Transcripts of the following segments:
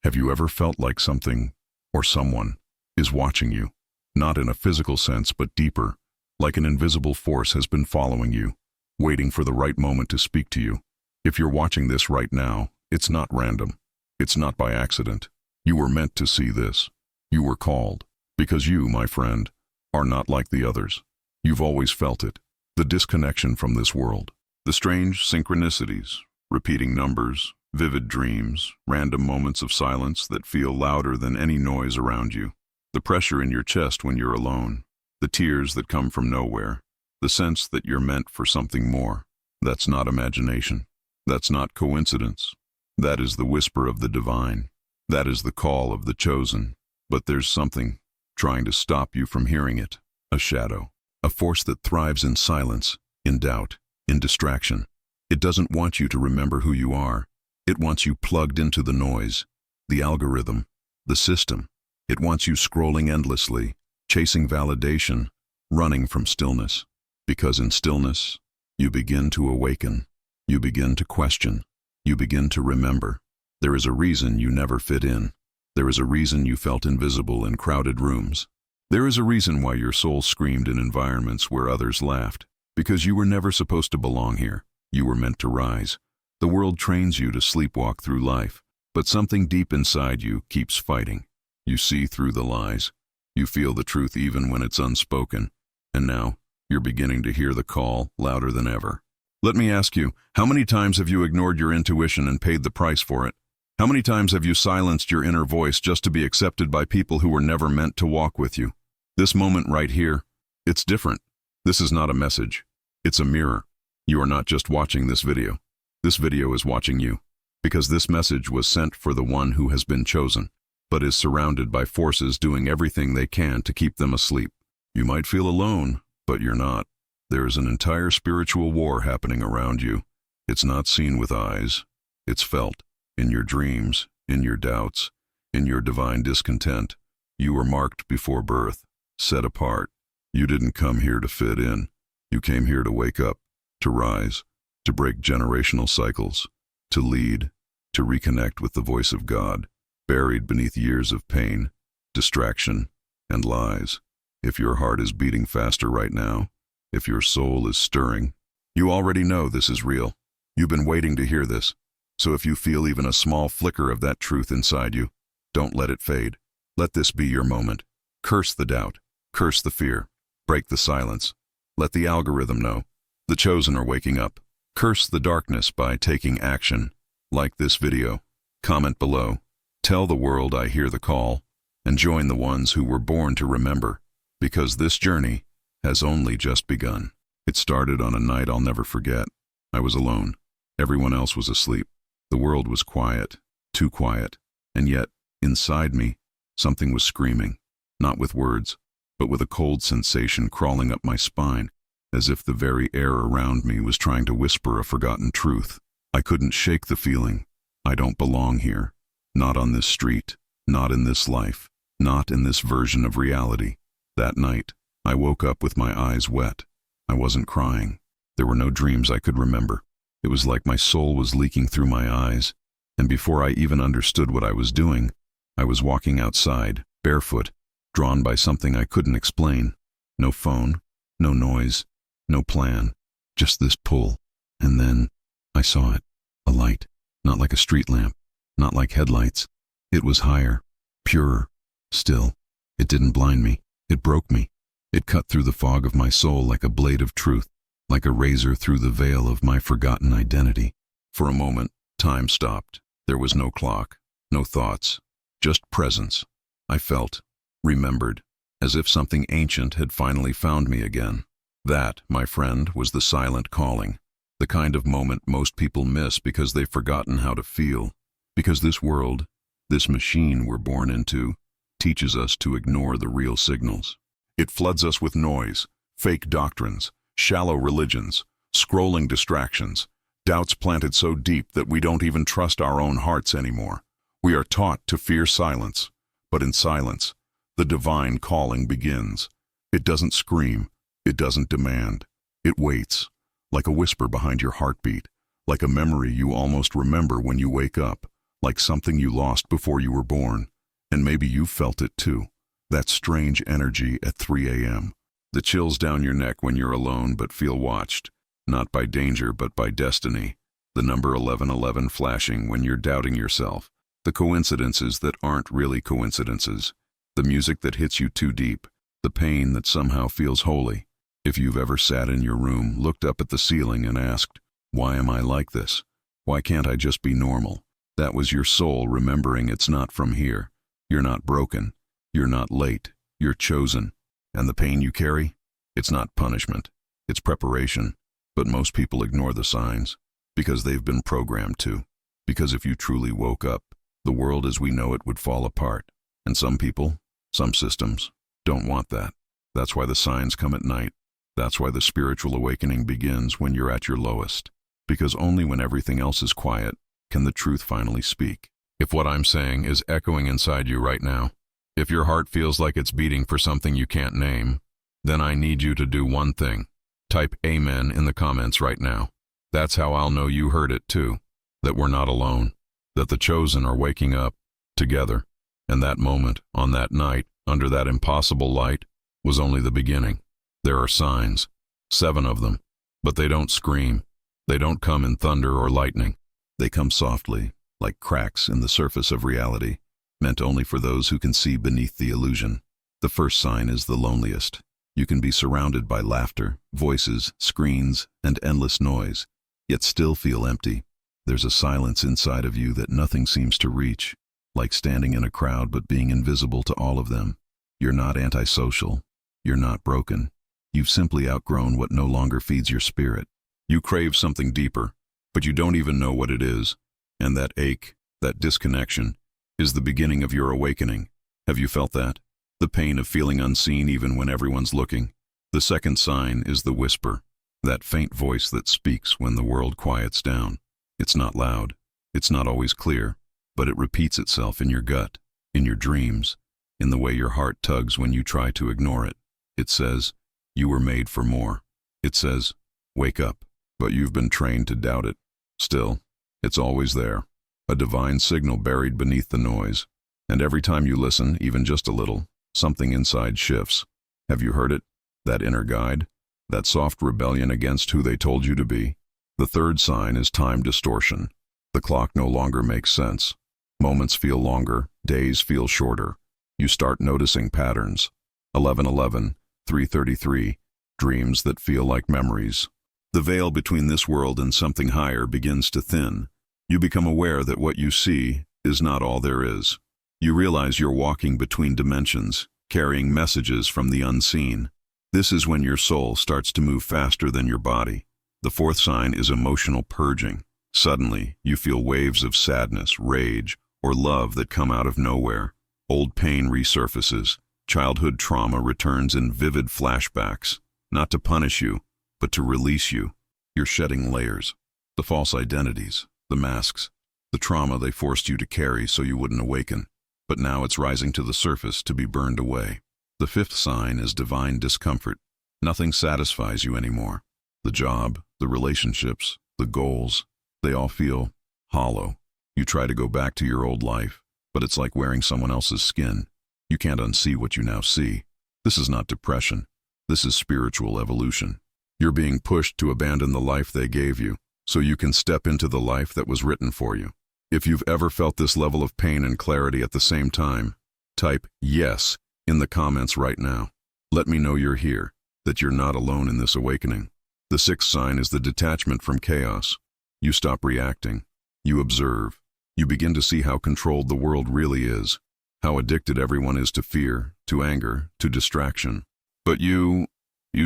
Have you ever felt like something, or someone, is watching you? Not in a physical sense, but deeper, like an invisible force has been following you, waiting for the right moment to speak to you. If you're watching this right now, it's not random. It's not by accident. You were meant to see this. You were called, because you, my friend, are not like the others. You've always felt it, the disconnection from this world, the strange synchronicities, repeating numbers, vivid dreams, random moments of silence that feel louder than any noise around you, the pressure in your chest when you're alone, the tears that come from nowhere, the sense that you're meant for something more. That's not imagination. That's not coincidence. That is the whisper of the divine. That is the call of the chosen. But there's something trying to stop you from hearing it. A shadow. A force that thrives in silence, in doubt, in distraction. It doesn't want you to remember who you are. It wants you plugged into the noise, the algorithm, the system. It wants you scrolling endlessly, chasing validation, running from stillness. Because in stillness, you begin to awaken. You begin to question. You begin to remember. There is a reason you never fit in. There is a reason you felt invisible in crowded rooms. There is a reason why your soul screamed in environments where others laughed. Because you were never supposed to belong here. You were meant to rise. The world trains you to sleepwalk through life, but something deep inside you keeps fighting. You see through the lies. You feel the truth even when it's unspoken. And now, you're beginning to hear the call louder than ever. Let me ask you, how many times have you ignored your intuition and paid the price for it? How many times have you silenced your inner voice just to be accepted by people who were never meant to walk with you? This moment right here, it's different. This is not a message. It's a mirror. You are not just watching this video. This video is watching you, because this message was sent for the one who has been chosen, but is surrounded by forces doing everything they can to keep them asleep. You might feel alone, but you're not. There is an entire spiritual war happening around you. It's not seen with eyes. It's felt in your dreams, in your doubts, in your divine discontent. You were marked before birth, set apart. You didn't come here to fit in. You came here to wake up, to rise, to break generational cycles, to lead, to reconnect with the voice of God, buried beneath years of pain, distraction, and lies. If your heart is beating faster right now, if your soul is stirring, you already know this is real. You've been waiting to hear this. So if you feel even a small flicker of that truth inside you, don't let it fade. Let this be your moment. Curse the doubt. Curse the fear. Break the silence. Let the algorithm know. The chosen are waking up. Curse the darkness by taking action. Like this video. Comment below. Tell the world I hear the call. And join the ones who were born to remember. Because this journey has only just begun. It started on a night I'll never forget. I was alone. Everyone else was asleep. The world was quiet. Too quiet. And yet, inside me, something was screaming. Not with words, but with a cold sensation crawling up my spine, as if the very air around me was trying to whisper a forgotten truth. I couldn't shake the feeling. I don't belong here. Not on this street. Not in this life. Not in this version of reality. That night, I woke up with my eyes wet. I wasn't crying. There were no dreams I could remember. It was like my soul was leaking through my eyes, and before I even understood what I was doing, I was walking outside, barefoot, drawn by something I couldn't explain. No phone, no noise, no plan, just this pull. And then I saw it, a light, not like a street lamp, not like headlights. It was higher, purer, still. It didn't blind me. It broke me. It cut through the fog of my soul like a blade of truth, like a razor through the veil of my forgotten identity. For a moment, time stopped. There was no clock, no thoughts, just presence. I felt, remembered, as if something ancient had finally found me again. That, my friend, was the silent calling, the kind of moment most people miss because they've forgotten how to feel, because this world, this machine we're born into, teaches us to ignore the real signals. It floods us with noise, fake doctrines, shallow religions, scrolling distractions, doubts planted so deep that we don't even trust our own hearts anymore. We are taught to fear silence, but in silence, the divine calling begins. It doesn't scream, it doesn't demand. It waits, like a whisper behind your heartbeat, like a memory you almost remember when you wake up, like something you lost before you were born. And maybe you felt it too. That strange energy at 3 a.m. The chills down your neck when you're alone but feel watched, not by danger but by destiny. The number 1111 flashing when you're doubting yourself. The coincidences that aren't really coincidences. The music that hits you too deep. The pain that somehow feels holy. If you've ever sat in your room, looked up at the ceiling and asked, why am I like this? Why can't I just be normal? That was your soul remembering it's not from here. You're not broken. You're not late. You're chosen. And the pain you carry? It's not punishment. It's preparation. But most people ignore the signs because they've been programmed to. Because if you truly woke up, the world as we know it would fall apart. And some people, some systems, don't want that. That's why the signs come at night. That's why the spiritual awakening begins when you're at your lowest. Because only when everything else is quiet can the truth finally speak. If what I'm saying is echoing inside you right now, if your heart feels like it's beating for something you can't name, then I need you to do one thing. Type Amen in the comments right now. That's how I'll know you heard it too, that we're not alone, that the chosen are waking up, together. And that moment, on that night, under that impossible light, was only the beginning. There are signs, 7 of them, but they don't scream. They don't come in thunder or lightning. They come softly, like cracks in the surface of reality, meant only for those who can see beneath the illusion. The first sign is the loneliest. You can be surrounded by laughter, voices, screens, and endless noise, yet still feel empty. There's a silence inside of you that nothing seems to reach, like standing in a crowd but being invisible to all of them. You're not antisocial. You're not broken. You've simply outgrown what no longer feeds your spirit. You crave something deeper, but you don't even know what it is. And that ache, that disconnection, is the beginning of your awakening. Have you felt that? The pain of feeling unseen even when everyone's looking. The second sign is the whisper, that faint voice that speaks when the world quiets down. It's not loud. It's not always clear, but it repeats itself in your gut, in your dreams, in the way your heart tugs when you try to ignore it. It says, you were made for more. It says, wake up, but you've been trained to doubt it. Still, it's always there, a divine signal buried beneath the noise. And every time you listen, even just a little, something inside shifts. Have you heard it? That inner guide? That soft rebellion against who they told you to be? The third sign is time distortion. The clock no longer makes sense. Moments feel longer, days feel shorter. You start noticing patterns. 11:11, 3:33, dreams that feel like memories. The veil between this world and something higher begins to thin. You become aware that what you see is not all there is. You realize you're walking between dimensions, carrying messages from the unseen. This is when your soul starts to move faster than your body. The fourth sign is emotional purging. Suddenly, you feel waves of sadness, rage, or love that come out of nowhere. Old pain resurfaces. Childhood trauma returns in vivid flashbacks, not to punish you, but to release you. You're shedding layers, the false identities, the masks, the trauma they forced you to carry so you wouldn't awaken. But now it's rising to the surface to be burned away. The fifth sign is divine discomfort. Nothing satisfies you anymore. The job, the relationships, the goals, they all feel hollow. You try to go back to your old life, but it's like wearing someone else's skin. You can't unsee what you now see. This is not depression. This is spiritual evolution. You're being pushed to abandon the life they gave you, so you can step into the life that was written for you. If you've ever felt this level of pain and clarity at the same time, type yes in the comments right now. Let me know you're here, that you're not alone in this awakening. The sixth sign is the detachment from chaos. You stop reacting. You observe. You begin to see how controlled the world really is, how addicted everyone is to fear, to anger, to distraction. But you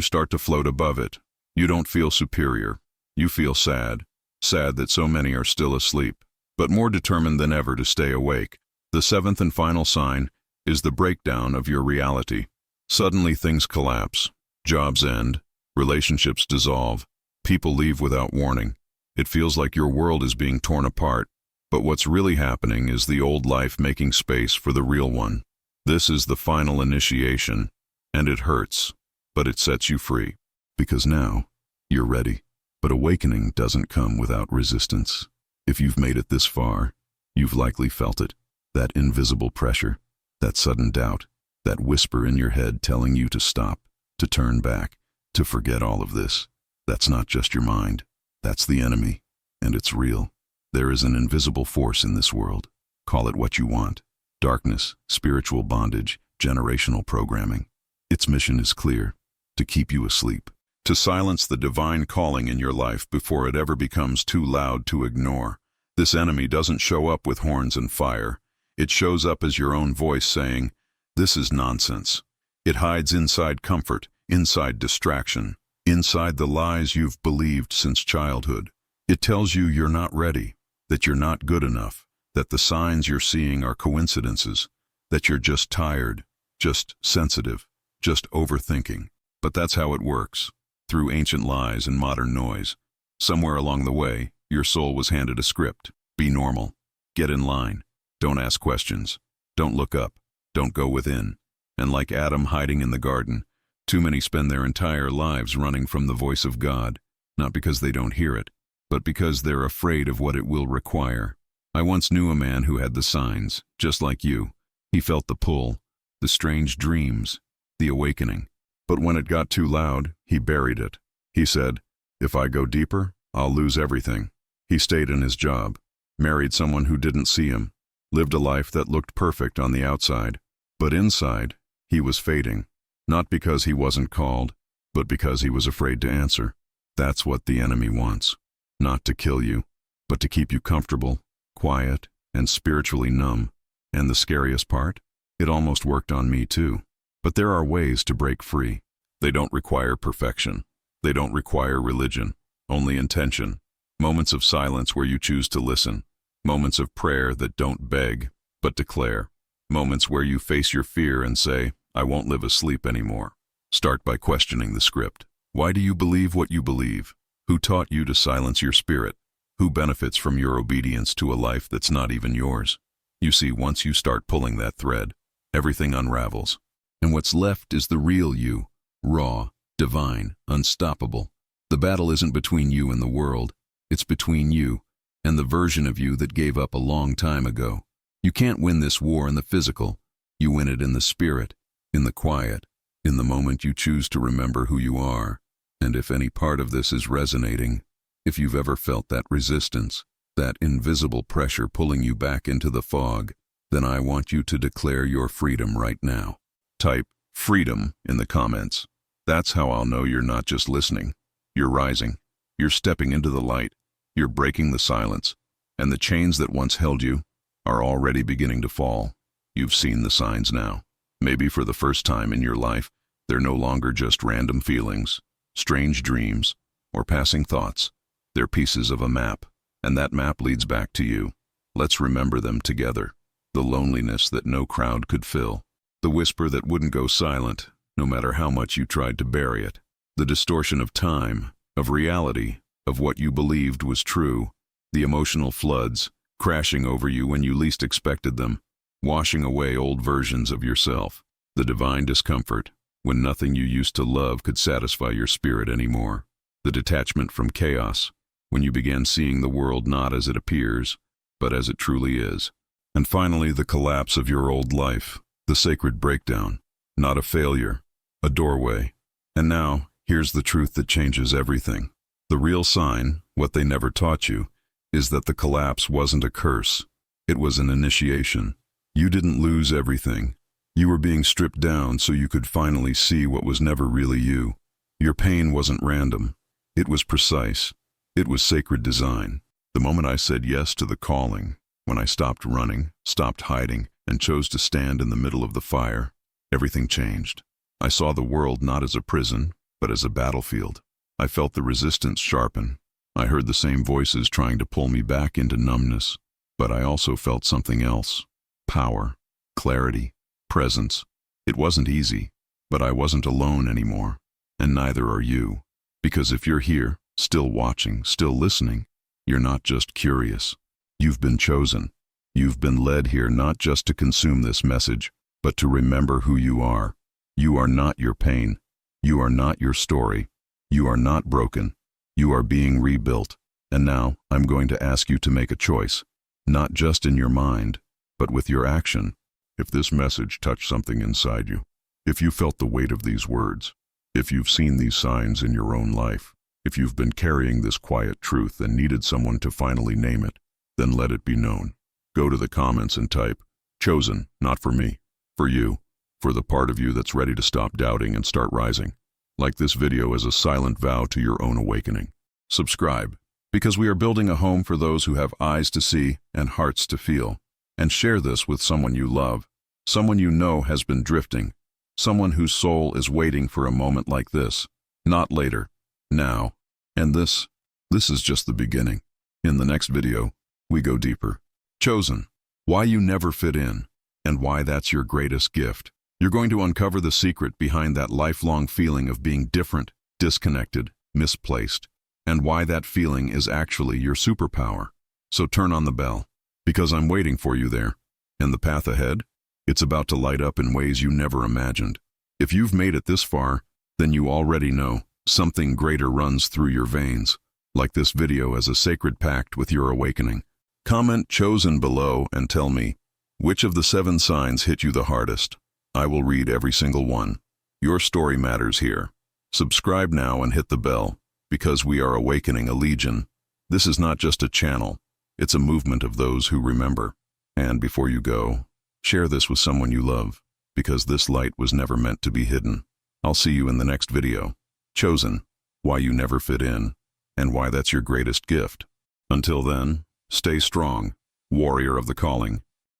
start to float above it. You don't feel superior. You feel sad that so many are still asleep, but more determined than ever to stay awake. The seventh and final sign is the breakdown of your reality. Suddenly things collapse. Jobs end. Relationships dissolve. People leave without warning. It feels like your world is being torn apart. But what's really happening is the old life making space for the real one. This is the final initiation, and it hurts, but it sets you free. Because now, you're ready. But awakening doesn't come without resistance. If you've made it this far, You've likely felt it, that invisible pressure, that sudden doubt, that whisper in your head telling you to stop, to turn back, to forget all of this. That's not just your mind. That's the enemy, and it's real. There is an invisible force in this world. Call it what you want. Darkness, spiritual bondage, generational programming. Its mission is clear: to keep you asleep, to silence the divine calling in your life before it ever becomes too loud to ignore. This enemy doesn't show up with horns and fire. It shows up as your own voice saying, "This is nonsense." It hides inside comfort, inside distraction, inside the lies you've believed since childhood. It tells you you're not ready, that you're not good enough, that the signs you're seeing are coincidences, that you're just tired, just sensitive, just overthinking. But that's how it works, through ancient lies and modern noise. Somewhere along the way, your soul was handed a script. Be normal. Get in line. Don't ask questions. Don't look up. Don't go within. And like Adam hiding in the garden, too many spend their entire lives running from the voice of God, not because they don't hear it, but because they're afraid of what it will require. I once knew a man who had the signs, just like you. He felt the pull, the strange dreams, the awakening. But when it got too loud, he buried it. He said, "If I go deeper, I'll lose everything." He stayed in his job, married someone who didn't see him, lived a life that looked perfect on the outside. But inside, he was fading, not because he wasn't called, but because he was afraid to answer. That's what the enemy wants. Not to kill you, but to keep you comfortable, quiet, and spiritually numb. And the scariest part? It almost worked on me too. But there are ways to break free. They don't require perfection. They don't require religion, only intention. Moments of silence where you choose to listen. Moments of prayer that don't beg, but declare. Moments where you face your fear and say, "I won't live asleep anymore." Start by questioning the script. Why do you believe what you believe? Who taught you to silence your spirit? Who benefits from your obedience to a life that's not even yours? You see, once you start pulling that thread, everything unravels. And what's left is the real you, raw, divine, unstoppable. The battle isn't between you and the world. It's between you and the version of you that gave up a long time ago. You can't win this war in the physical. You win it in the spirit, in the quiet, in the moment you choose to remember who you are. And if any part of this is resonating, if you've ever felt that resistance, that invisible pressure pulling you back into the fog, then I want you to declare your freedom right now. Type "freedom" in the comments. That's how I'll know you're not just listening. You're rising. You're stepping into the light. You're breaking the silence. And the chains that once held you are already beginning to fall. You've seen the signs now. Maybe for the first time in your life, they're no longer just random feelings, strange dreams, or passing thoughts. They're pieces of a map, and that map leads back to you. Let's remember them together. The loneliness that no crowd could fill. The whisper that wouldn't go silent, no matter how much you tried to bury it. The distortion of time, of reality, of what you believed was true. The emotional floods, crashing over you when you least expected them, washing away old versions of yourself. The divine discomfort, when nothing you used to love could satisfy your spirit anymore. The detachment from chaos, when you began seeing the world not as it appears, but as it truly is. And finally, the collapse of your old life, the sacred breakdown, not a failure, a doorway. And now, here's the truth that changes everything. The real sign, what they never taught you, is that the collapse wasn't a curse. It was an initiation. You didn't lose everything. You were being stripped down so you could finally see what was never really you. Your pain wasn't random. It was precise. It was sacred design. The moment I said yes to the calling, when I stopped running, stopped hiding, and chose to stand in the middle of the fire, everything changed. I saw the world not as a prison, but as a battlefield. I felt the resistance sharpen. I heard the same voices trying to pull me back into numbness. But I also felt something else. Power, clarity, presence. It wasn't easy, but I wasn't alone anymore. And neither are you. Because if you're here, still watching, still listening, you're not just curious. You've been chosen. You've been led here not just to consume this message, but to remember who you are. You are not your pain. You are not your story. You are not broken. You are being rebuilt. And now, I'm going to ask you to make a choice. not just in your mind, but with your action. If this message touched something inside you, if you felt the weight of these words, if you've seen these signs in your own life, if you've been carrying this quiet truth and needed someone to finally name it, then let it be known. Go to the comments and type, "Chosen, not for me, for you, for the part of you that's ready to stop doubting and start rising." Like this video as a silent vow to your own awakening. Subscribe, because we are building a home for those who have eyes to see and hearts to feel. And share this with someone you love, someone you know has been drifting, someone whose soul is waiting for a moment like this. Not later, now. And this is just the beginning. In the next video, we go deeper. Chosen, why you never fit in, and why that's your greatest gift. You're going to uncover the secret behind that lifelong feeling of being different, disconnected, misplaced, and why that feeling is actually your superpower. So turn on the bell, because I'm waiting for you there. And the path ahead? It's about to light up in ways you never imagined. If you've made it this far, then you already know something greater runs through your veins, like this video as a sacred pact with your awakening. Comment "Chosen" below and tell me, which of the 7 signs hit you the hardest? I will read every single one. Your story matters here. Subscribe now and hit the bell, because we are awakening a legion. This is not just a channel, it's a movement of those who remember. And before you go, share this with someone you love, because this light was never meant to be hidden. I'll see you in the next video. Chosen, why you never fit in, and why that's your greatest gift. Until then, stay strong, warrior of the calling.